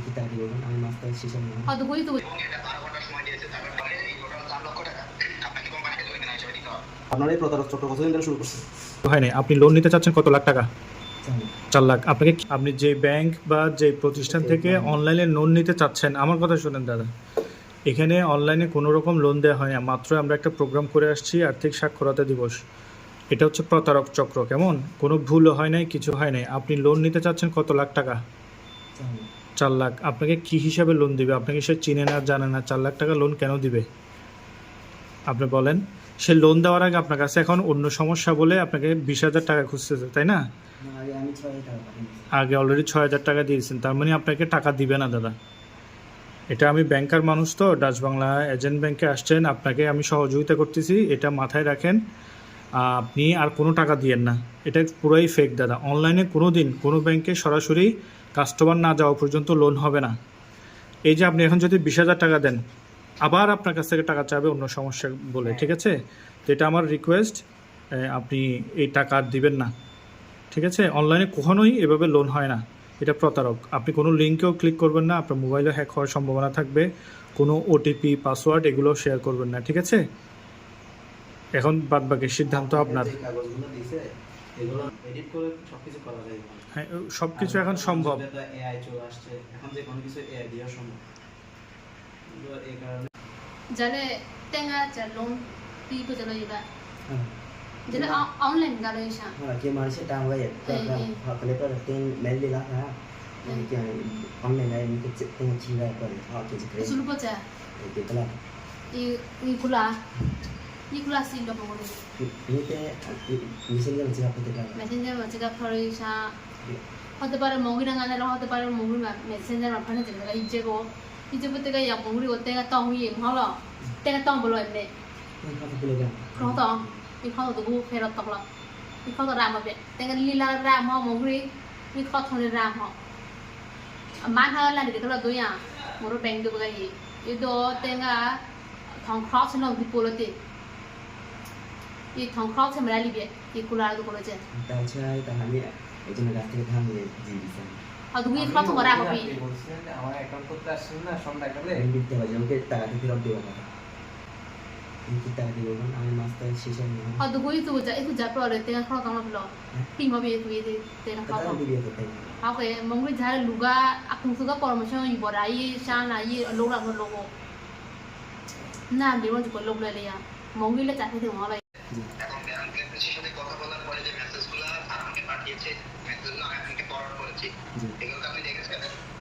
kita di bawah আমি master শেষে নিলাম কত কই তো আপনার এই প্রতারক চক্র কতদিন ধরে শুরু করছে হয় নাই। আপনি লোন নিতে চাচ্ছেন কত লাখ টাকা? জানি 4 লাখ। আপনি যে ব্যাংক বা যে প্রতিষ্ঠান থেকে অনলাইনে লোন নিতে চাচ্ছেন, আমার কথা শুনেন দাদা, এখানে অনলাইনে কোনো রকম লোন দেওয়া হয় না। মাত্র আমরা একটা প্রোগ্রাম করে আসছি, আর্থিক সাক্ষরতা দিবস। এটা হচ্ছে প্রতারক চক্র। কেমন? কোনো ভুলও হয় নাই, কিছু হয় নাই। আপনি লোন নিতে চাচ্ছেন কত লাখ টাকা? জানি 4 লাখ। আপনাকে কি হিসাবে লোন দিবে? আপনাকে সে চিনে না, জানে না, 4 লাখ টাকা লোন কেন দিবে আপনি বলেন? সে লোন দেওয়ার আগে আপনার কাছে এখন অন্য সমস্যা বলে আপনাকে 20,000 টাকা খুঁজতেছে, তাই না? না আগে আমি 6,000 টাকা পাঠিয়েছি আগে অলরেডি 6,000 টাকা দিয়েছেন, তার মানে আপনাকে টাকা দিবে না দাদা। এটা আমি ব্যাংকার মানুষ, তো ডাচ বাংলা এজেন্ট ব্যাংকে আসছেন, আপনাকে আমি সহযোগিতা করতেছি, এটা মাথায় রাখেন। আপনি আর কোনো টাকা দিয়েন না, এটা পুরোই ফেক দাদা। অনলাইনে কোনো দিন কোনো ব্যাংকে সরাসরি কাস্টমার না যাওয়া পর্যন্ত লোন হবে না। এই যে আপনি এখন যদি 20,000 টাকা দেন, আবার আপনার কাছ থেকে টাকা চাবে অন্য সমস্যা বলে, ঠিক আছে? তো এটা আমার রিকোয়েস্ট, আপনি এই টাকা আর দিবেন না, ঠিক আছে? অনলাইনে কখনোই এভাবে লোন হয় না, এটা প্রতারক। আপনি কোনো লিঙ্কেও ক্লিক করবেন না, আপনার মোবাইলে হ্যাক হওয়ার সম্ভাবনা থাকবে। কোনো ওটিপি, পাসওয়ার্ড এগুলো শেয়ার করবেন না, ঠিক আছে? এখন বাদবাকি সিদ্ধান্ত আপনার। যে কাগজগুলো দিয়েছে এগুলো এডিট করে সবকিছু করা যায় হ্যাঁ, সব কিছু এখন সম্ভব। এআই চলে আসছে, এখন যে কোনো কিছু এআই দিয়ে সম্ভব। তো এই কারণে জানে টেঙ্গা চা লোন পিপো চলো ইবা হ্যাঁ জানে অনলাইন গালো ইসা हाँ कि हमारे से टाइम गया तो हाँ पहले पर तीन मेल दिला था कि ऑनलाइन है इनके तीन चीज़ है पर हाँ कि जिक्र সুলু পচা ये कला ইকুলা সিন দ বলে ini के मिशन के बच्चे आपको देखा মেসেঞ্জার মচা ফর ইসা হতে পারে মঙ্গিনা গানা হতে পারে মঙ্গি মেসেঞ্জার মাফানে যেটা ইজেগো ইজেগো তেগা ইয়া মঙ্গি ওতেগা তং ই মহলো তেগা তং বলো এমনে ini kata boleh kan không tao đi không tao tụi phê đọc là đi không tao làm mà vậy tên cái lila ram họ mong đi đi không thôi ram họ má hơn là được cái là tôi à một đôi bèn được cái gì cái đó tên cái thằng cross nó đi polo đi cái thằng cross thì mình lại đi vậy cái cula được polo chứ tahu saya tahan ni itu nak kata tahan ni di sana họ tụi đi cross không ra mà bị আমার account করতে আসছেন না সন্ধ্যাকালে ini kita baca ke tak ada film dia kata ini kita di bawah kami master sisa ni họ tụi đi tụi itu jatuh rồi tên cái cross tao nó belum pin mà bị tụi đi tên cái cross kata dia kata họ cái mong đi giải luga aku suka promotion ibu rai sang là gì lô là một logo nam đi luôn chỉ có lô lại liền mong đi là trả cái tiền họ lại